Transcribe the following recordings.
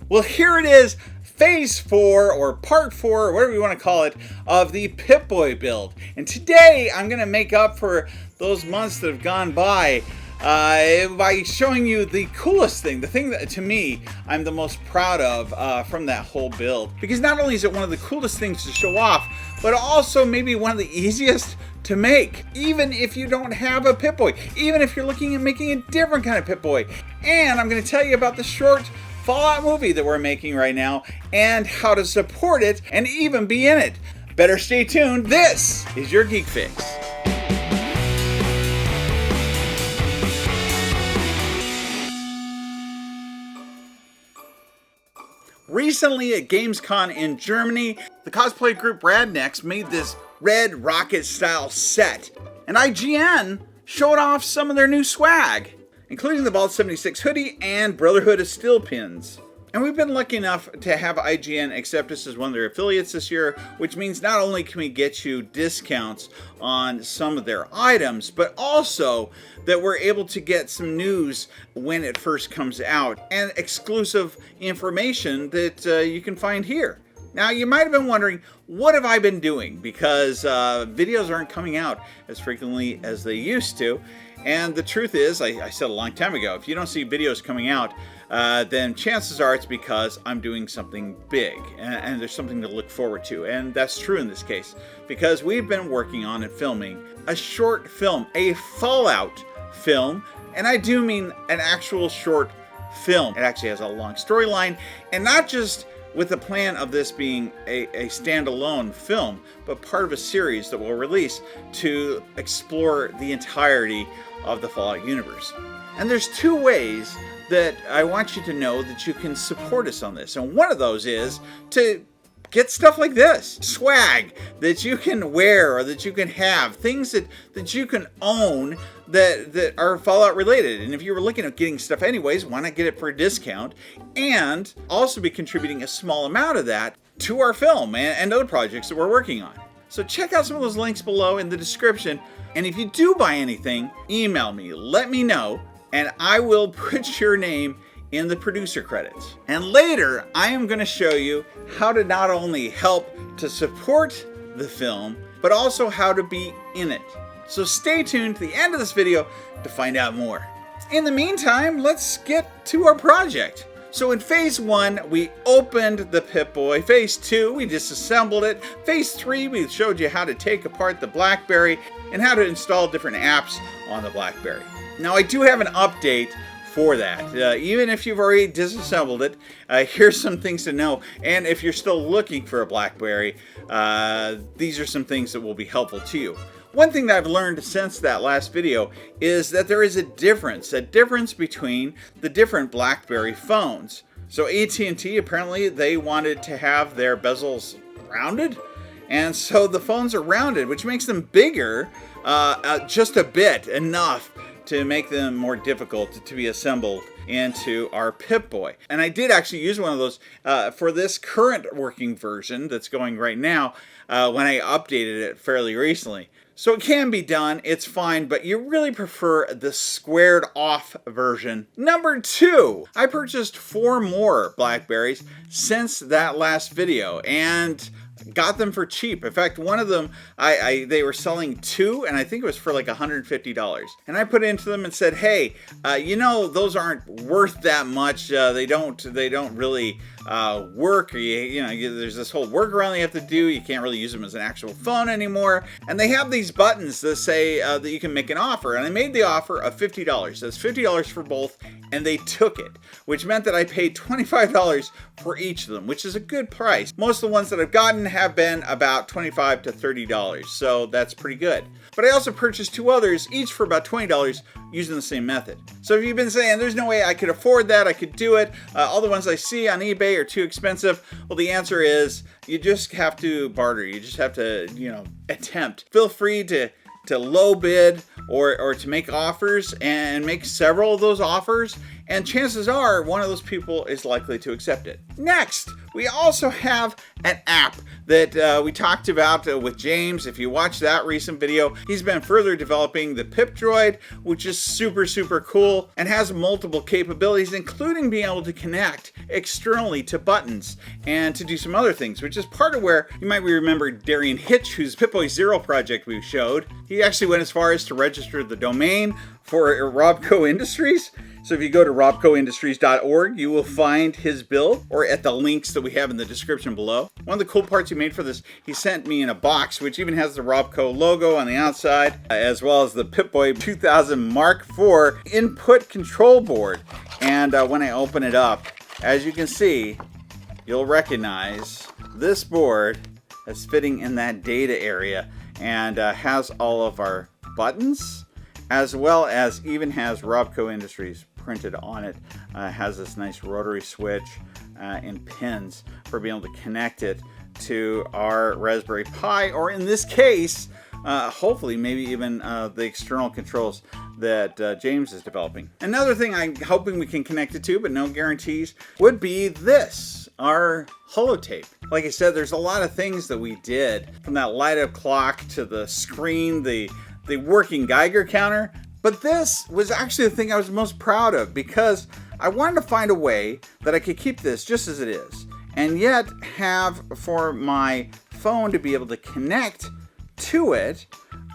Well, here it is, phase 4 or part 4, or whatever you want to call it, of the Pip-boy build. And today I'm going to make up for those months that have gone by showing you the coolest thing, the thing that to me I'm the most proud of from that whole build. Because not only is it one of the coolest things to show off, but also maybe one of the easiest to make, even if you don't have a Pip-boy, even if you're looking at making a different kind of Pip-boy. And I'm going to tell you about the short Fallout movie that we're making right now and how to support it and even be in it. Better stay tuned. This is your Geek Fix. Recently at Gamescom in Germany, the cosplay group Radnex made this Red Rocket style set, and IGN showed off some of their new swag, including the Vault 76 hoodie and Brotherhood of Steel pins. And we've been lucky enough to have IGN accept us as one of their affiliates this year, which means not only can we get you discounts on some of their items, but also that we're able to get some news when it first comes out and exclusive information that you can find here. Now, you might have been wondering, what have I been doing? Because videos aren't coming out as frequently as they used to. And the truth is, I said a long time ago, if you don't see videos coming out, then chances are it's because I'm doing something big and there's something to look forward to. And that's true in this case, because we've been working on and filming a short film, a Fallout film. And I do mean an actual short film. It actually has a long storyline, and not just with the plan of this being a standalone film, but part of a series that we'll release to explore the entirety of the Fallout universe. And there's two ways that I want you to know that you can support us on this. And one of those is to get stuff like this, swag that you can wear or that you can have, things that you can own that are Fallout related. And if you were looking at getting stuff anyways, why not get it for a discount and also be contributing a small amount of that to our film and other projects that we're working on. So check out some of those links below in the description. And if you do buy anything, email me, let me know, and I will put your name in the producer credits. And later, I am going to show you how to not only help to support the film, but also how to be in it. So stay tuned to the end of this video to find out more. In the meantime, let's get to our project. So in phase 1, we opened the Pip-boy. Phase 2, we disassembled it. Phase 3, we showed you how to take apart the Blackberry and how to install different apps on the Blackberry. Now I do have an update for that. Even if you've already disassembled it, here's some things to know. And if you're still looking for a Blackberry, these are some things that will be helpful to you. One thing that I've learned since that last video is that there is a difference between the different Blackberry phones. So AT&T, apparently they wanted to have their bezels rounded, and so the phones are rounded, which makes them bigger just a bit, enough to make them more difficult to be assembled into our Pip-boy. And I did actually use one of those for this current working version that's going right now when I updated it fairly recently. So it can be done, it's fine, but you really prefer the squared off version. Number 2, I purchased 4 more Blackberries since that last video and got them for cheap. In fact, one of them, they were selling 2, and I think it was for like $150. And I put it into them and said, hey, those aren't worth that much. They don't really work. Or there's this whole workaround you have to do. You can't really use them as an actual phone anymore. And they have these buttons that say that you can make an offer. And I made the offer of $50. That's $50 for both, and they took it, which meant that I paid $25 for each of them, which is a good price. Most of the ones that I've gotten have been about $25 to $30, so that's pretty good. But I also purchased 2 others, each for about $20, using the same method. So if you've been saying, there's no way I could afford that, I could do it, all the ones I see on eBay are too expensive, well, the answer is, you just have to barter. You just have to, attempt. Feel free to low bid or to make offers and make several of those offers, and chances are one of those people is likely to accept it. Next, We also have an app that we talked about with James. If you watch that recent video, he's been further developing the Pip Droid, which is super cool and has multiple capabilities, including being able to connect externally to buttons and to do some other things, which is part of where you might remember Darian Hitch, whose Pip-boy Zero project we showed. He actually went as far as to register the domain for Robco Industries. So if you go to robcoindustries.org, you will find his build, or at the links that we have in the description below. One of the cool parts he made for this, he sent me in a box, which even has the Robco logo on the outside, as well as the Pip-boy 2000 Mark IV input control board. And when I open it up, as you can see, you'll recognize this board as fitting in that data area, and has all of our buttons, as well as even has Robco Industries printed on it. Has this nice rotary switch and pins for being able to connect it to our Raspberry Pi, or in this case, hopefully maybe even the external controls that James is developing. Another thing I'm hoping we can connect it to, but no guarantees, would be this, our Holotape. Like I said, there's a lot of things that we did, from that light up clock to the screen, the working Geiger counter. But this was actually the thing I was most proud of, because I wanted to find a way that I could keep this just as it is, and yet have for my phone to be able to connect to it,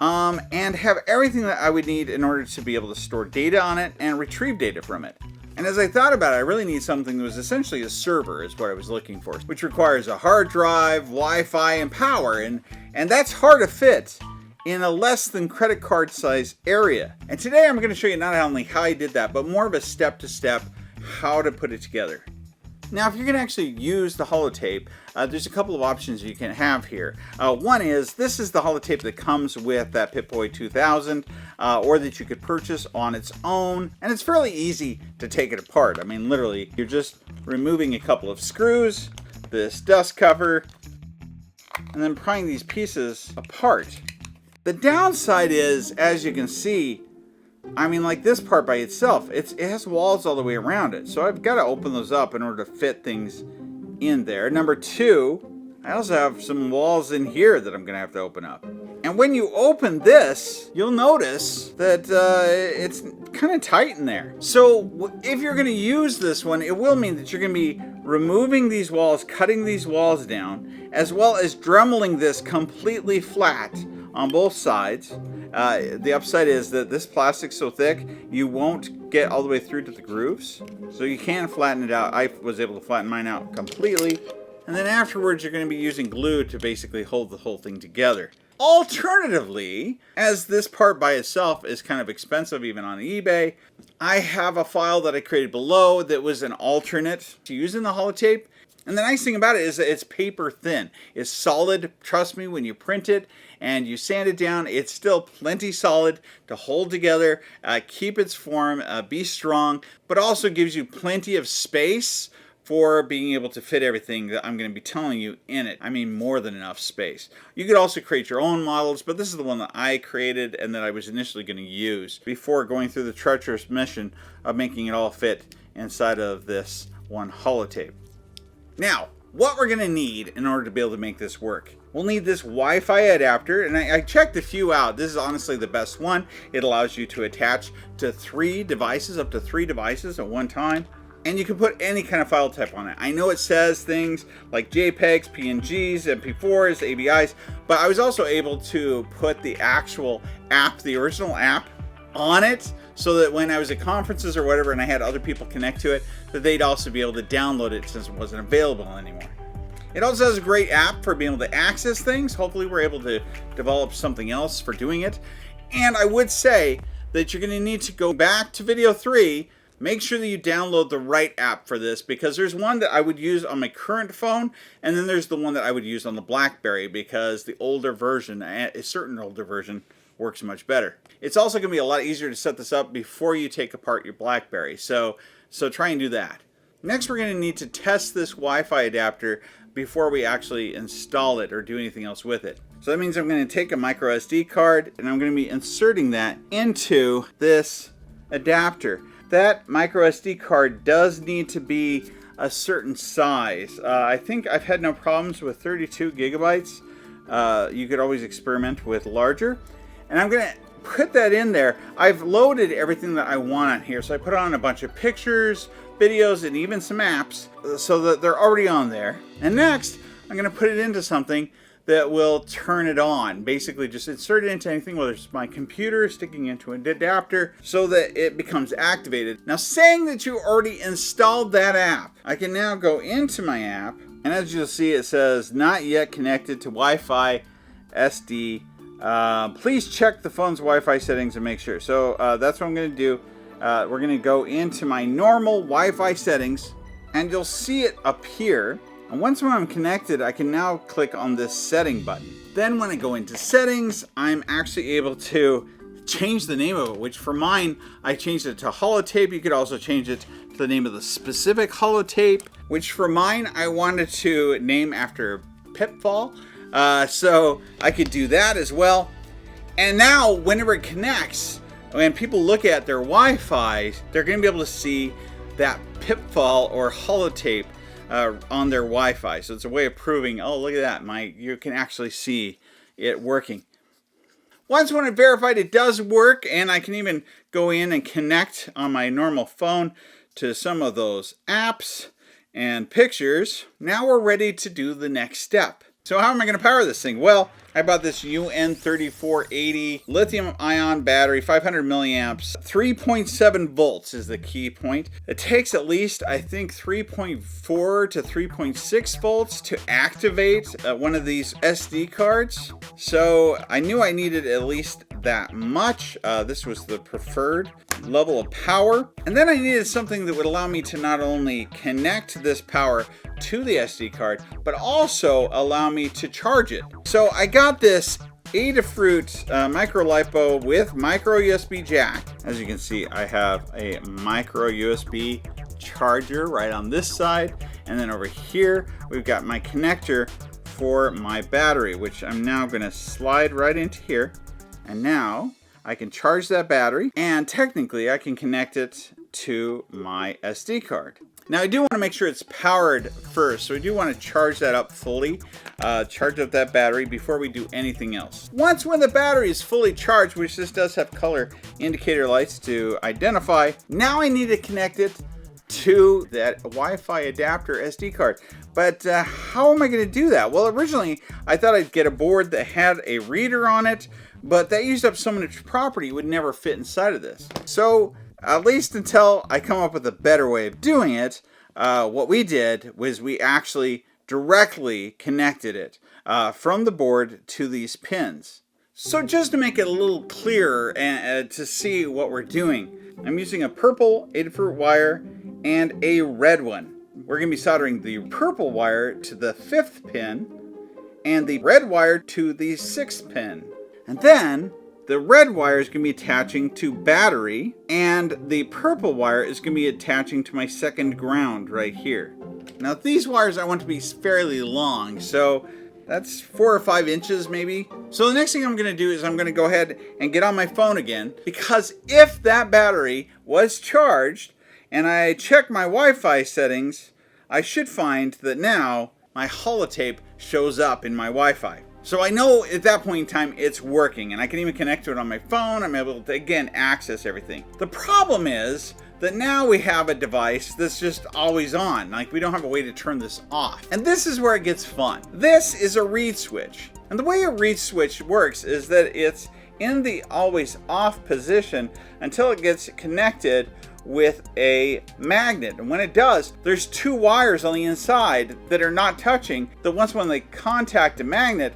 and have everything that I would need in order to be able to store data on it and retrieve data from it. And as I thought about it, I really need something that was essentially a server, is what I was looking for, which requires a hard drive, Wi-Fi, and power, and that's hard to fit in a less than credit card size area. And today I'm going to show you not only how I did that, but more of a step-to-step how to put it together. Now, if you're going to actually use the Holotape, there's a couple of options you can have here. One is, this is the Holotape that comes with that Pip-boy 2000, or that you could purchase on its own, and it's fairly easy to take it apart. I mean, literally, you're just removing a couple of screws, this dust cover, and then prying these pieces apart. The downside is, as you can see, I mean, like this part by itself, it has walls all the way around it. So I've got to open those up in order to fit things in there. Number two, I also have some walls in here that I'm going to have to open up. And when you open this, you'll notice that it's kind of tight in there. So if you're going to use this one, it will mean that you're going to be removing these walls, cutting these walls down, as well as dremeling this completely flat on both sides. The upside is that this plastic's so thick, you won't get all the way through to the grooves. So you can flatten it out. I was able to flatten mine out completely. And then afterwards, you're going to be using glue to basically hold the whole thing together. Alternatively, as this part by itself is kind of expensive even on eBay, I have a file that I created below that was an alternate to using the Holotape. And the nice thing about it is that it's paper thin. It's solid. Trust me, when you print it and you sand it down, it's still plenty solid to hold together, keep its form, be strong, but also gives you plenty of space for being able to fit everything that I'm going to be telling you in it. I mean, more than enough space. You could also create your own models, but this is the one that I created and that I was initially going to use before going through the treacherous mission of making it all fit inside of this one Holotape. Now, what we're going to need in order to be able to make this work. We'll need this Wi-Fi adapter, and I checked a few out. This is honestly the best one. It allows you to attach to 3 devices, up to 3 devices at one time. And you can put any kind of file type on it. I know it says things like JPEGs, PNGs, MP4s, AVIs, but I was also able to put the actual app, the original app, on it, so that when I was at conferences or whatever and I had other people connect to it, that they'd also be able to download it since it wasn't available anymore. It also has a great app for being able to access things. Hopefully we're able to develop something else for doing it. And I would say that you're going to need to go back to video 3, make sure that you download the right app for this, because there's one that I would use on my current phone, and then there's the one that I would use on the Blackberry, because the older version, a certain older version, works much better. It's also going to be a lot easier to set this up before you take apart your Blackberry, so try and do that. Next, we're going to need to test this Wi-Fi adapter before we actually install it or do anything else with it. So that means I'm going to take a micro SD card and I'm going to be inserting that into this adapter. That micro SD card does need to be a certain size. I think I've had no problems with 32 gigabytes. You could always experiment with larger. And I'm going to put that in there. I've loaded everything that I want on here. So I put on a bunch of pictures, videos, and even some apps so that they're already on there. And next, I'm going to put it into something that will turn it on. Basically just insert it into anything, whether it's my computer, sticking into an adapter, so that it becomes activated. Now, saying that you already installed that app, I can now go into my app, and as you'll see, it says not yet connected to Wi-Fi SD. Please check the phone's Wi-Fi settings and make sure. So that's what I'm going to do. We're going to go into my normal Wi-Fi settings, and you'll see it appear. And once I'm connected, I can now click on this setting button. Then when I go into settings, I'm actually able to change the name of it, which for mine, I changed it to Holotape. You could also change it to the name of the specific Holotape, which for mine, I wanted to name after Pitfall. So I could do that as well. And now whenever it connects, when people look at their Wi-Fi, they're going to be able to see that Pitfall or Holotape on their Wi-Fi. So it's a way of proving, oh, look at that, you can actually see it working. Once when I verified it does work, and I can even go in and connect on my normal phone to some of those apps and pictures, now we're ready to do the next step. So how am I going to power this thing? Well, I bought this UN3480 lithium-ion battery, 500 milliamps, 3.7 volts is the key point. It takes at least, I think, 3.4 to 3.6 volts to activate one of these SD cards. So I knew I needed at least that much. This was the preferred level of power. And then I needed something that would allow me to not only connect this power to the SD card, but also allow me to charge it. So I got this Adafruit micro LiPo with micro USB jack. As you can see, I have a micro USB charger right on this side, and then over here we've got my connector for my battery, which I'm now going to slide right into here. And now I can charge that battery, and technically I can connect it to my SD card. Now I do want to make sure it's powered first, so I do want to charge that up fully, charge up that battery before we do anything else. Once when the battery is fully charged, which this does have color indicator lights to identify, now I need to connect it to that Wi-Fi adapter SD card. But how am I going to do that? Well, originally I thought I'd get a board that had a reader on it, but that used up so much property it would never fit inside of this. So at least until I come up with a better way of doing it, what we did was we actually directly connected it from the board to these pins. So just to make it a little clearer and to see what we're doing, I'm using a purple Adafruit wire and a red one. We're going to be soldering the purple wire to the 5th pin and the red wire to the 6th pin. And then the red wire is going to be attaching to battery, and the purple wire is going to be attaching to my second ground right here. Now these wires I want to be fairly long, so that's 4 or 5 inches maybe. So the next thing I'm going to do is I'm going to go ahead and get on my phone again, because if that battery was charged and I check my Wi-Fi settings, I should find that now my Holotape shows up in my Wi-Fi. So I know at that point in time it's working, and I can even connect to it on my phone. I'm able to, again, access everything. The problem is that now we have a device that's just always on. Like, we don't have a way to turn this off. And this is where it gets fun. This is a reed switch. And the way a reed switch works is that it's in the always off position until it gets connected with a magnet. And when it does, there's 2 wires on the inside that are not touching, that once when they contact a magnet,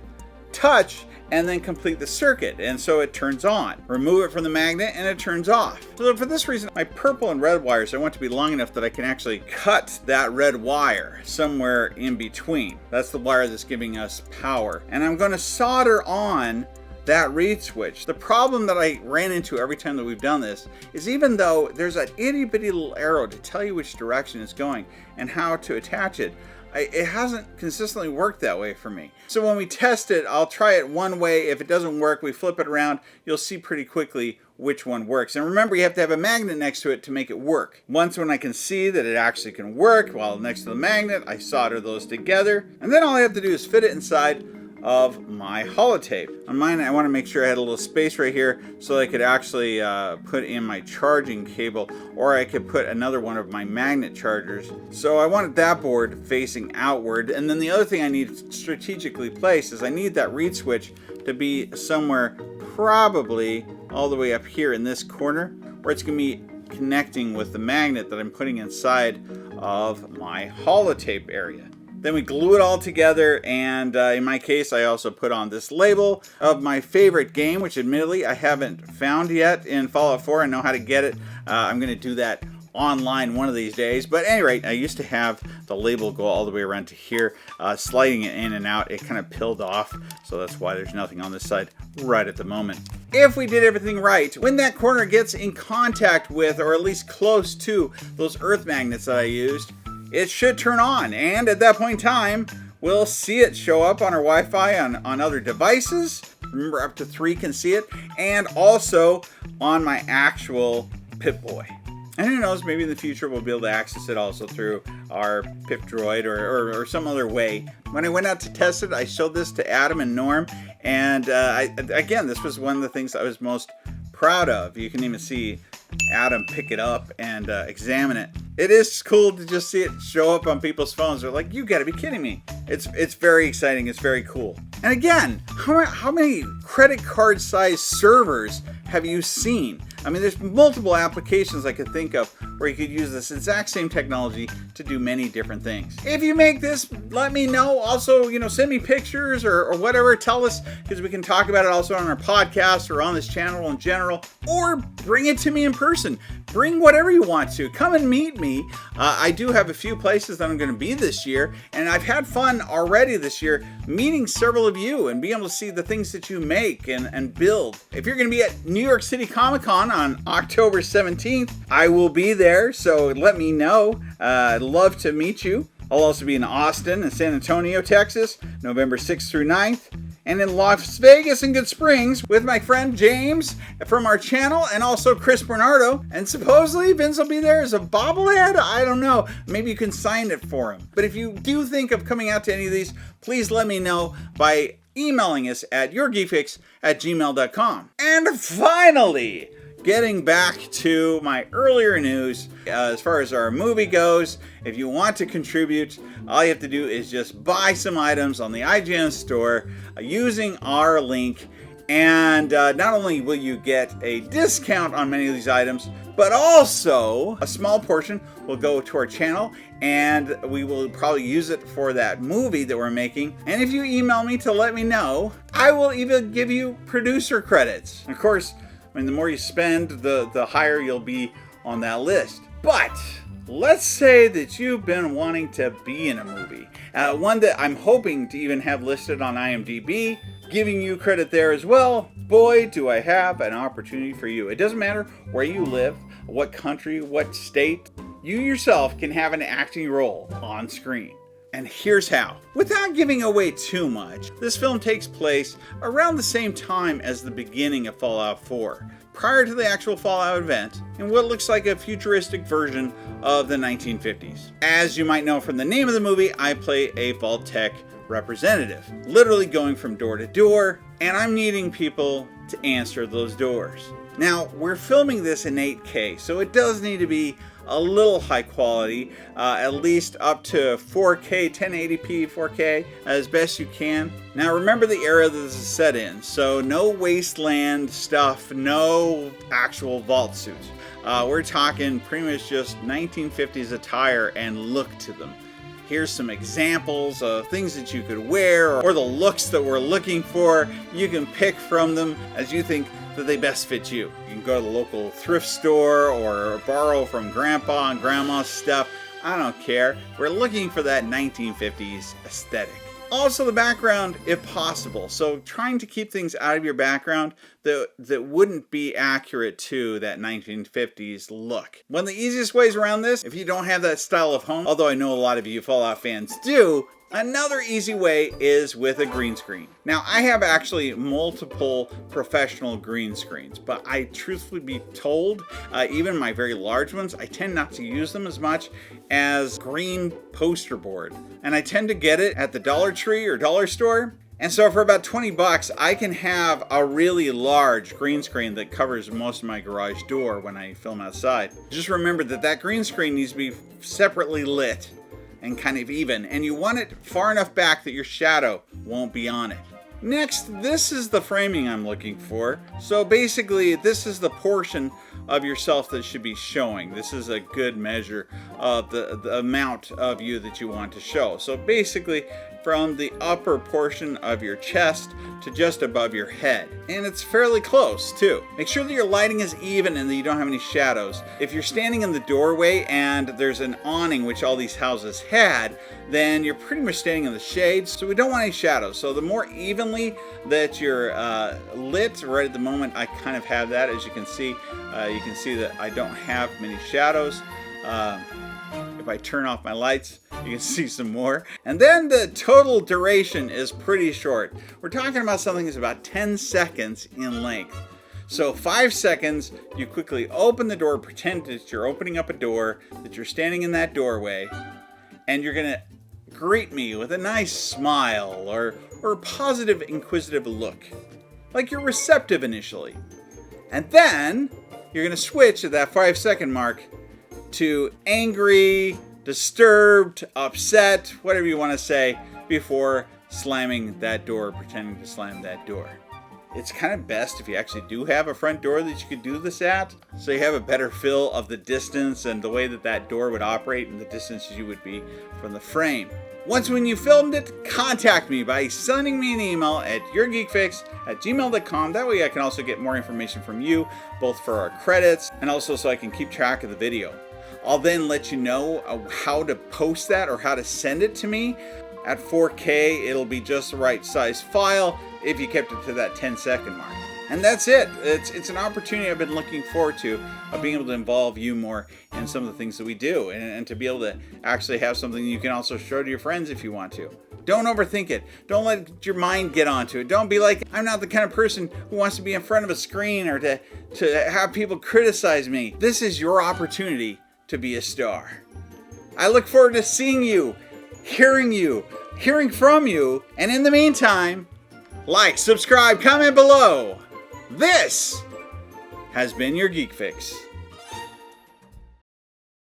touch and then complete the circuit, and so it turns on. Remove it from the magnet and it turns off. So for this reason, my purple and red wires, I want to be long enough that I can actually cut that red wire somewhere in between. That's the wire that's giving us power. And I'm going to solder on that reed switch. The problem that I ran into every time that we've done this is, even though there's an itty bitty little arrow to tell you which direction it's going and how to attach it, it hasn't consistently worked that way for me. So when we test it, I'll try it one way. If it doesn't work, we flip it around. You'll see pretty quickly which one works. And remember, you have to have a magnet next to it to make it work. Once when I can see that it actually can work while next to the magnet, I solder those together. And then all I have to do is fit it inside of my holotape. On mine, I want to make sure I had a little space right here so I could actually put in my charging cable, or I could put another one of my magnet chargers. So I wanted that board facing outward. And then the other thing I need strategically placed is I need that reed switch to be somewhere probably all the way up here in this corner, where it's going to be connecting with the magnet that I'm putting inside of my holotape area. Then we glue it all together, and in my case, I also put on this label of my favorite game, which admittedly I haven't found yet in Fallout 4. I know how to get it. I'm going to do that online one of these days. But at any rate, I used to have the label go all the way around to here, sliding it in and out. It kind of peeled off, so that's why there's nothing on this side right at the moment. If we did everything right, when that corner gets in contact with, or at least close to, those earth magnets that I used, it should turn on, and at that point in time, we'll see it show up on our Wi-Fi on other devices. Remember, up to 3 can see it, and also on my actual Pip-boy. And who knows, maybe in the future we'll be able to access it also through our Pip Droid or some other way. When I went out to test it, I showed this to Adam and Norm, and again, this was one of the things I was most proud of. You can even see Adam pick it up and examine it. It is cool to just see it show up on people's phones. They're like, you gotta be kidding me. It's very exciting. It's very cool. And again, how many credit card size servers have you seen? I mean, there's multiple applications I could think of where you could use this exact same technology to do many different things. If you make this, let me know. Also, send me pictures or whatever. Tell us, because we can talk about it also on our podcast or on this channel in general. Or bring it to me in person. Bring whatever you want to. Come and meet me. I do have a few places that I'm going to be this year, and I've had fun already this year meeting several of you and being able to see the things that you make and build. If you're going to be at New York City Comic Con on October 17th, I will be there, so let me know. I'd love to meet you. I'll also be in Austin and San Antonio, Texas, November 6th through 9th. And in Las Vegas and Good Springs with my friend James from our channel, and also Chris Bernardo. And supposedly Vince will be there as a bobblehead. I don't know. Maybe you can sign it for him. But if you do think of coming out to any of these, please let me know by emailing us at yourgeekfix@gmail.com. And finally, getting back to my earlier news, as far as our movie goes, if you want to contribute, all you have to do is just buy some items on the IGN store using our link, and not only will you get a discount on many of these items, but also a small portion will go to our channel, and we will probably use it for that movie that we're making. And if you email me to let me know, I will even give you producer credits. Of course, the more you spend, the higher you'll be on that list. But let's say that you've been wanting to be in a movie. One that I'm hoping to even have listed on IMDb, giving you credit there as well. Boy, do I have an opportunity for you. It doesn't matter where you live, what country, what state. You yourself can have an acting role on screen. And here's how. Without giving away too much, this film takes place around the same time as the beginning of Fallout 4, prior to the actual Fallout event, in what looks like a futuristic version of the 1950s. As you might know from the name of the movie, I play a Vault-Tec representative, literally going from door to door, and I'm needing people to answer those doors. Now, we're filming this in 8K, so it does need to be a little high quality, at least up to 4K, 1080p, 4K, as best you can. Now remember the era that this is set in, so no wasteland stuff, no actual vault suits. We're talking pretty much just 1950s attire and look to them. Here's some examples of things that you could wear, or the looks that we're looking for. You can pick from them as you think that they best fit you. You can go to the local thrift store or borrow from grandpa and grandma's stuff. I don't care. We're looking for that 1950s aesthetic. Also the background, if possible. So trying to keep things out of your background that wouldn't be accurate to that 1950s look. One of the easiest ways around this, if you don't have that style of home, although I know a lot of you Fallout fans do, Another easy way is with a green screen. Now, I have actually multiple professional green screens, but I truthfully be told, even my very large ones, I tend not to use them as much as green poster board. And I tend to get it at the Dollar Tree or dollar store. And so for about 20 bucks, I can have a really large green screen that covers most of my garage door when I film outside. Just remember that that green screen needs to be separately lit and kind of even, and you want it far enough back that your shadow won't be on it. Next, this is the framing I'm looking for. So basically, this is the portion of yourself that should be showing. This is a good measure of the amount of you that you want to show. So basically, from the upper portion of your chest to just above your head. And it's fairly close too. Make sure that your lighting is even and that you don't have any shadows. If you're standing in the doorway and there's an awning, which all these houses had, then you're pretty much standing in the shade, so we don't want any shadows. So the more evenly that you're lit, right at the moment I kind of have that, as you can see that I don't have many shadows. If I turn off my lights, you can see some more. And then the total duration is pretty short. We're talking about something that's about 10 seconds in length. So 5 seconds, you quickly open the door, pretend that you're opening up a door, that you're standing in that doorway, and you're gonna greet me with a nice smile or a positive, inquisitive look. Like you're receptive initially. And then you're gonna switch at that 5 second mark to angry, disturbed, upset, whatever you want to say, before slamming that door, pretending to slam that door. It's kind of best if you actually do have a front door that you could do this at, so you have a better feel of the distance and the way that that door would operate and the distance you would be from the frame. Once when you filmed it, contact me by sending me an email at yourgeekfix@gmail.com. That way I can also get more information from you, both for our credits and also so I can keep track of the video. I'll then let you know how to post that or how to send it to me. At 4K, it'll be just the right size file if you kept it to that 10-second mark. And that's it. It's an opportunity I've been looking forward to, of being able to involve you more in some of the things that we do, and to be able to actually have something you can also show to your friends if you want to. Don't overthink it. Don't let your mind get onto it. Don't be like, I'm not the kind of person who wants to be in front of a screen or to have people criticize me. This is your opportunity to be a star. I look forward to seeing you, hearing from you, and in the meantime, like, subscribe, comment below. This has been your Geek Fix.